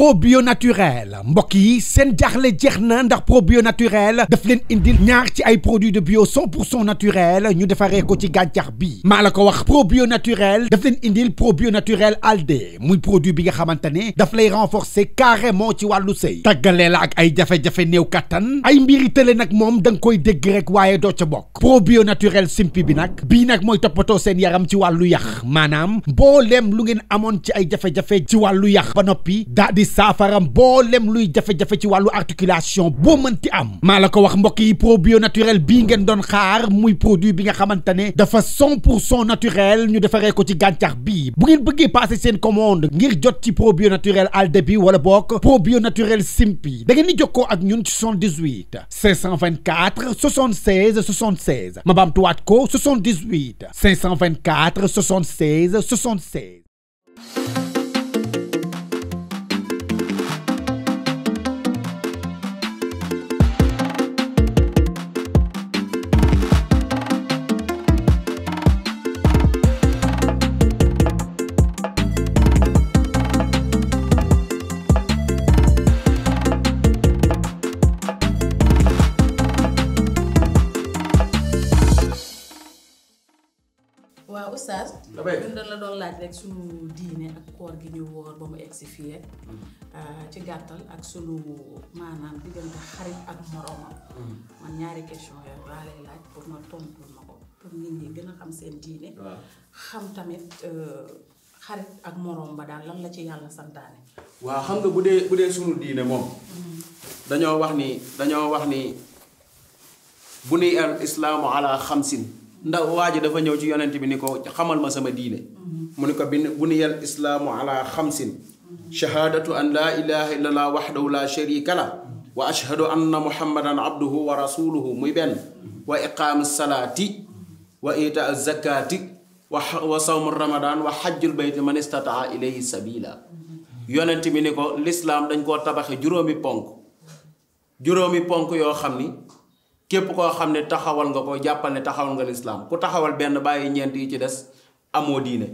probio naturel mbokk yi seen jaaxle jeex na ndax probio naturel daf leen indil ñaar ci ay produits de bio 100% naturel ñu defaree ko ci gàncax bi maa la ko wax probio naturel daf leen indil probio naturel alde muy produit bi nga xamante ne daf lay renforcer carrément ci wàllu sëy tàggalee la ak ay jafe-jafe néew kattan ay mbiri tële nag moom da nga koy dégg rek waaye doo ca bokk probio naturel simpi bi nag bii nag mooy toppatoo seen yaram ci wàllu yax maanaam mbooleem lu ngeen amoon ci ay jafe-jafe ci wàllu yax ba noppi daa di saafaram mboolem luy jafe-jafe ci wàllu articulation boo mënti am maa la ko wax mbokk yi probio naturel bii ngeen doon xaar muy produit bi nga xamante ne dafa 100% naturel ñu defaree ko ci gàncax bii bu ngeen bëggee passer seen commande ngir jot ci probio naturel alde bi wala bokk probio naturel simpi da ngeen di jokkoo ak ñun ci 78 524 76 76 ma baamtuwaat ko 78 524 76 76. waaw oustaz ñun dañ la doon laaj rek sunu diine ak koor gi ñu woor ba mu egsi fii ci gàttal ak sunu maanaam diggante xarit ak moroomam man ñaari question yooyu laa lay laaj pour ma tontu ma ko pour nit ñi gën a xam seen diine xam tamit xarit ak moroom ba daal lan la ci yàlla santaane. waaw xam nga bu dee sunu diine moom dañoo wax ni bu ni al islaamu ala xamsin ndax waa ji dafa ñëw ci yonent bi ni ko xamal ma sama diine mu ni ko bu niyal islaamu ala xamsin shahaadatu an laa ilaha illallah waxdahu la sharika la wa ashhadu anna muhammadan abduhu wa rasuluhu muy benn wa iqaamu salaati wa itaa zakati wa sawmu ramadan wa xajjul bayti man istataa ilayhi sabila yonent bi ni ko lislaam dañ koo tabaxe juróomi ponk yoo xam ni képp koo xam ne taxawal nga ko jàppal ne taxawal nga lislaam ku taxawal benn bàyyi ñeent yi ci des amoo diine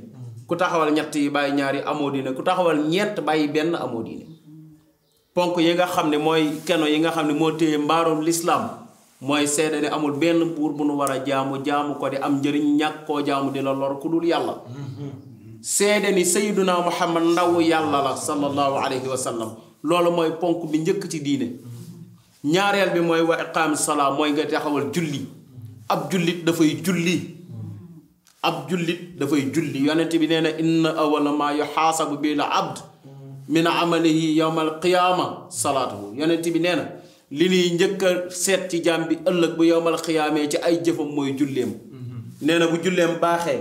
ku taxawal ñett yi bàyyi ñaar yi amoo diine ku taxawal ñeent bàyyi benn amoo diine ponk yi nga xam ne mooy keno yi nga xam ne moo téye mbaarum lislaam mooy seede ne amul benn buur bu nu war a jaamu ko di am njëriñ ñàkk koo jaamu di la lor ku dul yàlla seede ni sayyiduna muhammad ndaw yàlla la sallallahu alayhi wa sallam loolu mooy ponk bi njëkk ci diine ñaareel bi mooy wa iqaam salaa mooy nga taxawal julli ab jullit dafay julli yonent bi nee na inna awwala maa yuxaasabu bil abd min amalihi yawma alqiyaama salaatuhu yonent bi nee na li ñuy njëkk a seet ci jaam bi ëllëg bu yawmal qiyaamee ci ay jëfam mooy julleem nee na bu julleem baaxee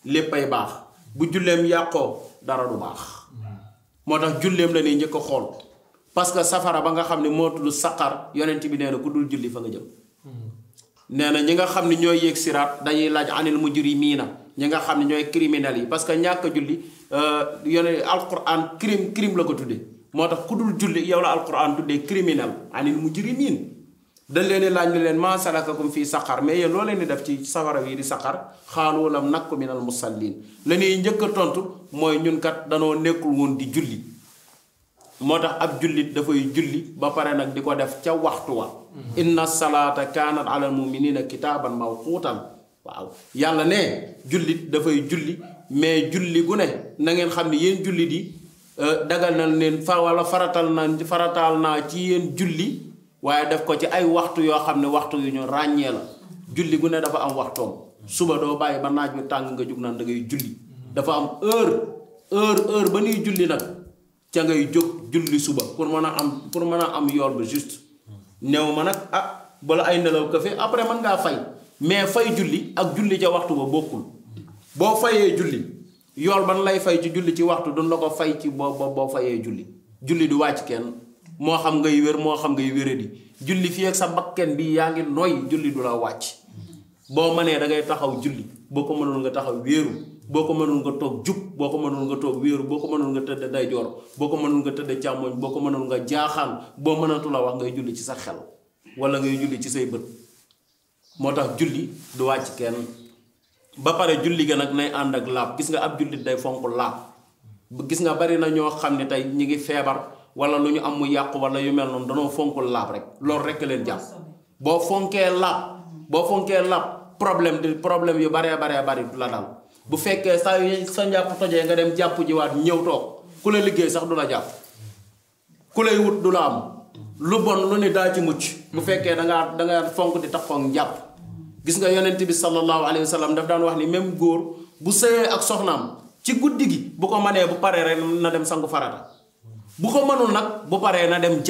léppay baax bu julleem yàqoo dara du baax moo tax julleem la ñuy njëkk a xool parce que safara ba nga xam ne moo tudd saqar yonent bi nee na ku dul julli fa nga jëm nee na ñi nga xam ne ñooy yéeg siraat dañuy laaj anil mujrimiina ñi nga xam ne ñooy criminels yi parce que ñàkk a julli alquran crime la ko tuddee moo tax ku dul julli yow la alquran tuddee criminel anil mujrimiin dañ leen di laaj ni leen maa salakakum fii saqar mais yéen loo leen di def ci safara wi di saqar xaalu lam nakku minal musallin la ñuy njëkk a tontu mooy ñun kat danoo nekkul woon di julli moo tax ab jullit dafay julli ba pare nag di ko def ca waxtu wa inna salaata kaanat alal muminina kitaaban mawquutan waaw yàlla ne jullit dafay julli mais julli gu ne na ngeen xam ne yéen jullit yi dagal na leen wala farataal naa ci yéen julli waaye def ko ci ay waxtu yoo xam ne waxtu yu ñu ràññee la julli gu ne dafa am waxtoom suba doo bàyyi ba naaj bi tàng nga jug naan da ngay julli dafa am heure ba nuy julli nag ca ngay jóg julli suba pour mën a am yool ba juste néew ma nag bala ay nelaw kafe après mën ngaa fay mais fay julli ak julli ca waxtu ba bokkul boo fayee julli yool ban lay fay ci julli ci waxtu duñ la ko fay ci boo fayee julli du wàcc kenn moo xam ngay wér moo xam ngay wéradi julli fii ak sa bakken bi yaa ngi noy julli du la wàcc boo mënee da ngay taxaw julli boo ko mënul nga taxaw wéeru boo ko mënul nga toog jub boo ko mënul nga toog wéeru boo ko mënul nga tëdd ndeyjoor boo ko mënul nga tëdd càmmoñ boo ko mënul nga jaaxaan boo mënatu la wax ngay julli ci sa xel wala ngay julli ci say bët moo tax julli du wàcc kenn ba pare julli ga nag nay ànd ak laab gis nga ab jullit day fonk laab gis nga bari na ñoo xam ne tey ñi ngi feebar wala lu ñu am mu yàqu wala yu mel noonu danoo fonkul laab rek loolu rek leen jàpp boo fonkee laab problème yu baree bari du la dal bu fekkee sa njàpp tojee nga dem jàpp jiwaat ñëw toog ku la liggéey sax du la jàpp ku lay wut du la am lu bon lu ne daa ci mucc bu fekkee dangaa fonk di taxaw njàpp gis nga yonent bi sallallahu alayhi wa sallam daf daan wax ni même góor bu sëyee ak soxnaam ci guddi gi bu ko mënee bu paree rek na dem sangu farata bu ko mënul nag bu paree na dem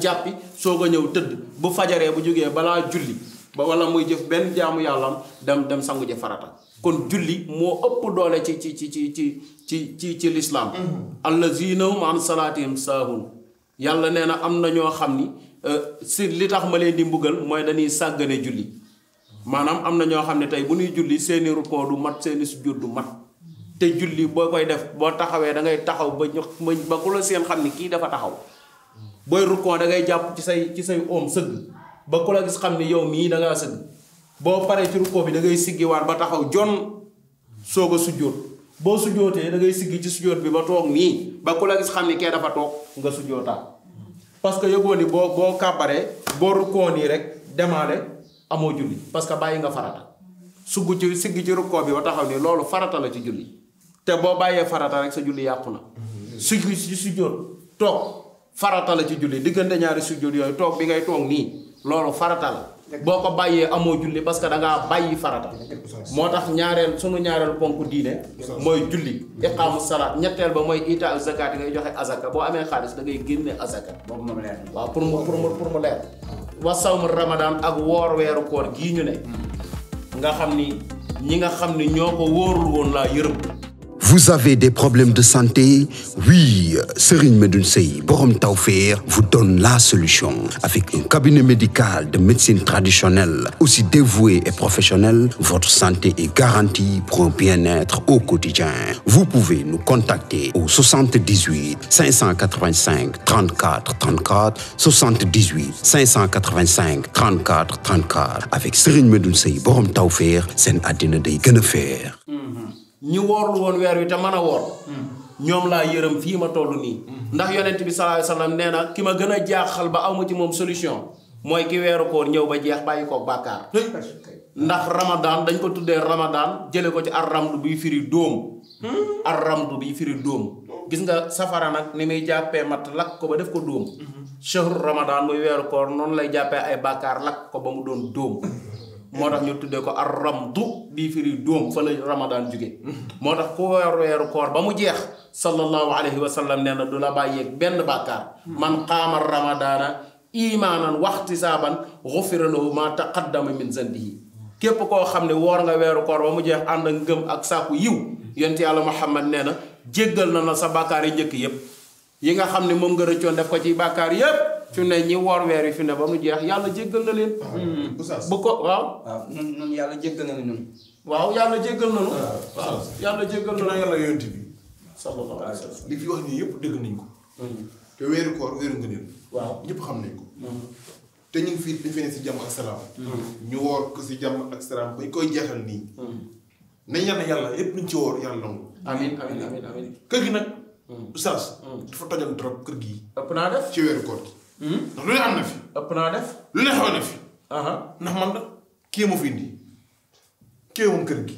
jàppi soog a ñëw tëdd bu fajaree bu jógee balaa julli ba wala muy jëf benn jaamu yàllam dem sangu ji farata kon julli moo ëpp doole ci lislaam allazina hum an salaatihim saahun yàlla nee na am na ñoo xam ni si li tax ma leen di mbugal mooy dañuy sàggane julli maanaam am na ñoo xam ne tey bu ñuy julli seeni rukoo du mat seeni sujjóot du mat te julli boo koy def boo taxawee da ngay taxaw ba ku la seen xam ni kii dafa taxaw booy rukoo da ngay jàpp ci say oom sëgg ba ku la gis xam ni yow mii da ngaa sëgg boo paree ci rukoo bi da ngay siggiwaat ba taxaw jon soog a sujjóot boo sujjóotee da ngay siggi ci sujjóot bi ba toog nii ba ku la gis xam ni kee dafa toog nga sujjóotaat parce que yëgoo ni boo kàbbaree boo rukkoo nii rek demaale amoo julli parce que bàyyi nga farata siggi ci rukkoo bi ba taxaw nii loolu farata la ci julli te boo bàyyee farata rek sa julli yàqu na siggi ci sujjóot toog farata la ci julli diggante ñaari sujjóot yooyu toog bi ngay toog nii loolu farata la boo ko bàyyee amoo julli parce que dangaa bàyyi farata moo tax sunu ñaareel ponk diine mooy julli iqaamu salaat ñetteel ba mooy ita zakat yi ngay joxe azaka boo amee xaalis da ngay génne azaka boobu moom leer waaw pour mu leer wa sawmu ramadan ak woor weeru koor gii ñu ne nga xam ni ñi nga xam ni ñoo ko wóorul woon laa yërëm. Vous avez des problèmes de santé? Oui, Serigne Medoune Seye Borom Tawfekh vous donne la solution. Avec un cabinet médical de médecine traditionnelle, aussi dévoué et professionnel, votre santé est garantie pour un bien-être au quotidien. Vous pouvez nous contacter au 78 585 34 34, 78 585 34 34. Avec Serigne Medoune Seye Borom Tawfekh, seen àddina day gën a feer. ñi woorlu woon weer wi te mën a woor ñoom laa yërëm fii ma toll nii ndax yonent bi sallallahu alayhi wasallam nee na ki ma gën a jaaxal ba awma ci moom solution mooy ki weeru koor ñëw ba jeex bàyyi ko bàkkaar ndax ramadan dañ ko tuddee ramadan jële ko ci arramdu biy firi dóom arramdu biy firi dóom gis nga safara nag ni muy jàppee mat lakk ko ba def ko dóom shahru ramadan muy weeru koor noonu lay jàppee ay bàkkaar lakk ko ba mu doon dóom moo tax ñu tuddee ko ar-ramdu bii firi dóom fa la ramadan jóge moo tax ku weeru koor ba mu jeex sallallahu alayhi wa sallam nee na du la bàyyeeg benn bàkkaar man qaama ramadaana imaanan waxtisaaban xufira lahu ma taqaddama min zanbihi képp koo xam ne woor nga weeru koor ba mu jeex ànd ak ngëm ak sàkku yiw yonent yàlla Muhammad nee na jéggal na sa bàkkaar yi njëkk yépp yi nga xam ne moom nga rëccoon def ko ci bàkkaar yépp fi ne ñi woor weer yi fi ne ba mu jeex yàlla jéggal na leen. bu ko waaw. waaw ñun yàlla jéggal na leen. waaw yàlla jéggal na leen. waaw yàlla jéggal na leen. yàlla yonent bi. sallallahu alayhi wa sallam li fi wax nii yëpp dégg nañ ko. te weeru koor weeru ngëneel. waaw ñëpp xam nañ ko. te ñu ngi fii dañ fee ne si jàmm ak salaam. ñu woor ko si jàmm ak salaam bañ koy jeexal nii. nañ yàlla yëpp luñ ci woor yàlla nangu. amiin amiin amiin amiin. kër gi nag. oustaz. dafa tojal trop kër gi. ëpp naa def ci weeru koor gi. ndax lu ne am na fi. ëpp naa def. lu ne xaw na fi. ndax man da kii ma fi indi kii moom kër gi.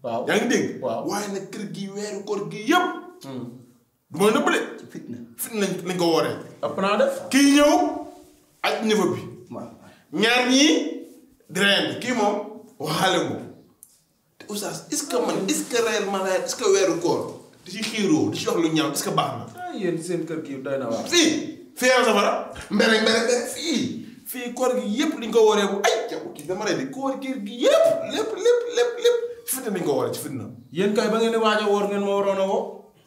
waaw yaa ngi dégg. waaw waaye nag kër gi weeru koor gi yëpp. du ma nëbbale. fitna lañ ko wooree. ëpp naa def. kii ñëw ak niveau bi. waaw ñaar ñii di reyandi kii moom waxaale moom. te oustaz est-ce que man est-ce que réellement est-ce que weeru koor di ci xiiroo di ci wax lu ñaaw est-ce que baax na. ah yéen seen kër gi doy na waar. fii am safara mbere fii koor gi yëpp liñ ko wooree bu ay jaw kii dama lay di koor gi yëpp lépp fitna nañ ko wooree ci fitna. yéen kay ba ngeen di waaj a woor ngeen ma waroon a woo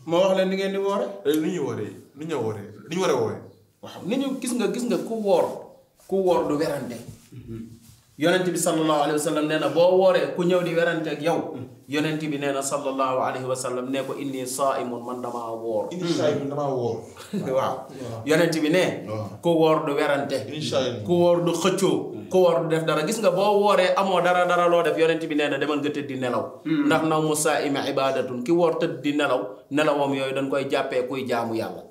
ma wax leen ni ngeen di woore. ni ñu wooree ni ñu war a wooree. waaw ni ñu gis nga ku woor du werante yonent bi sallallahu alayhi wa sallam nee na boo wooree ku ñëw di werante ak yow yonent bi nee na sallallahu alayhi wa sallam nee ko inni saa'imun man damaa woor. inni saa'imun damaa woor. waaw yonent bi ne ku woor du werante. ku woor du xëccoo. ku woor du def dara gis nga boo wooree amoo dara loo def yonent bi nee na demal nga tëdd di nelaw. ndax naw mu saa'imi ibadatun ki woor tëdd di nelaw nelawam yooyu dañ koy jàppee kuy jaamu yàlla.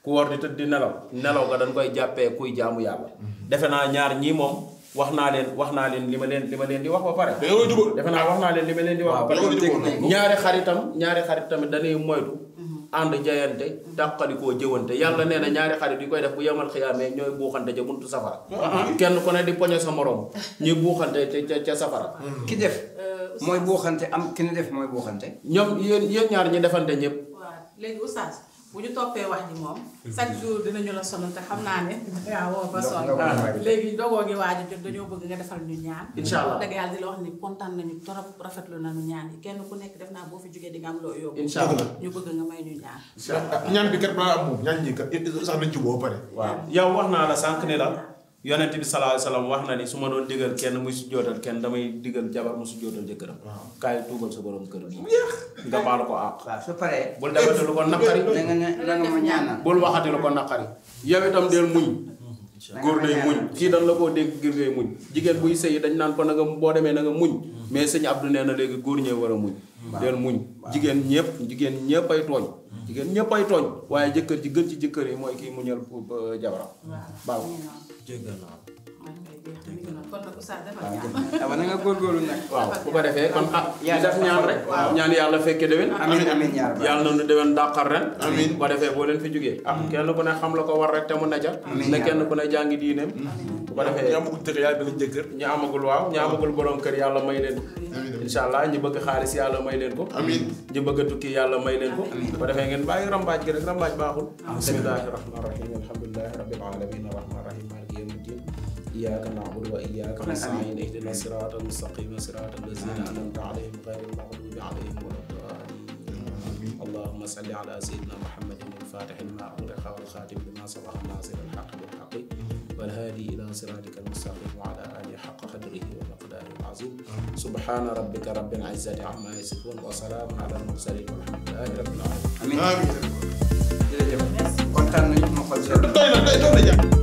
ku woor di tëdd di nelaw ga dañ koy jàppee kuy jaamu yàlla. defe naa ñaar ñii moom. wax naa leen li ma leen di wax ba pare. defe naa wax naa leen li ma leen di wax ba pare. ñaari xarit tamit dañuy moytu. ànd jayante dàqalikoo jëwante yàlla nee na ñaari xarit yi koy def bu yemal xiyaamee ñooy buuxante ca buntu safara. kenn ku ne di poñe sa morom ñuy buuxante ca safara. ki def mooy buuxante am ki ni def mooy buuxante. ñoom yéen ñaar ñi defante ñëpp. waaw léegi oustaz bu ñu toppee wax ji moom chaque jour dinañu la sonal te xam naa ne dangaa woo ba sonn léegi dogoo gi waaju jot dañoo bëgg nga defal ñu ñaan incha allah dëgg yàlla di la wax ni kontaan nañu trop rafetlu nañu ñaan yi kenn ku nekk def naa boo fi jógee di nga am loo yóbbu incha allah ñu bëgg nga may ñu ñaan ñaan bi kat balaa am moom ñaan ñi kat sax nañ ci boo pare. waaw yow wax naa la sànq ni la yonent bi sallallahu alayhi wasallam wax na ni su ma doon digal kenn muy su jootal kenn damay digal jabar mu su jootal jëkkëram. kaay tuubal sa borom kër gi. nga baal ko àq. waaw su paree. bul defati lu ko naqari. na nga ma ñaanal. bul waxati lu ko naqari. yow itam del muñ. góor day muñ kii dañ la koo dégg ngir ngay muñ. jigéen buy sëy dañ naan ko na nga boo demee na nga muñ. mais sëñ Abdou nee na léegi góor ñee war a muñ. del muñ jigéen ñëpp ay tooñ. jigéen ñëpp ay tooñ waaye jëkkër ji gën ci jëkkër yi mooy kii muñal jabaram. baal jéggal naa kon nag oustaz defal ñaan na nga góorgóorlu nag. waaw bu ko defee kon ñu def ñaan rek. ñaan yàlla fekke déwén. amiin yàlla na nu déwén dàqar ren. amiin bu ko defee boo leen fi jógee. kenn ku ne xam la ko war rek te mu ne ca. ne kenn ku ne jàngi diineem. bu ko defee ñu amagul dëkk yàlla dana jëkkër. ñu amagul waaw ñu amagul borom kër yàlla may leen ko. incha allah ñu bëgg xaalis yàlla may leen ko. amiin ñu bëgg a tukki yàlla may leen ko. bu ko defee ngeen bàyyi rambaaj gi rek rambaaj baaxul. bismillahi rahmani rahim alhamdulillahi rabbil alamin arrahmani rahim maliki yawmi ddin iyyaka na'budu wa iyyaka nasta'in ihdina siratal mustaqim siratal ladzina an'amta alayhim ghayril maghdubi alayhim waladdallin اللهم صل على سيدنا محمد الفاتح لما أغلق والخاتم لما سبق ناصر الحق بالحق والهادي إلى صراطك المستقيم وعلى آله حق قدره ومقداره العظيم سبحان ربك رب العزة عما يصفون وسلام على المرسلين والحمد لله رب العالمين amiin jërëjëf kontaan nañu ma xol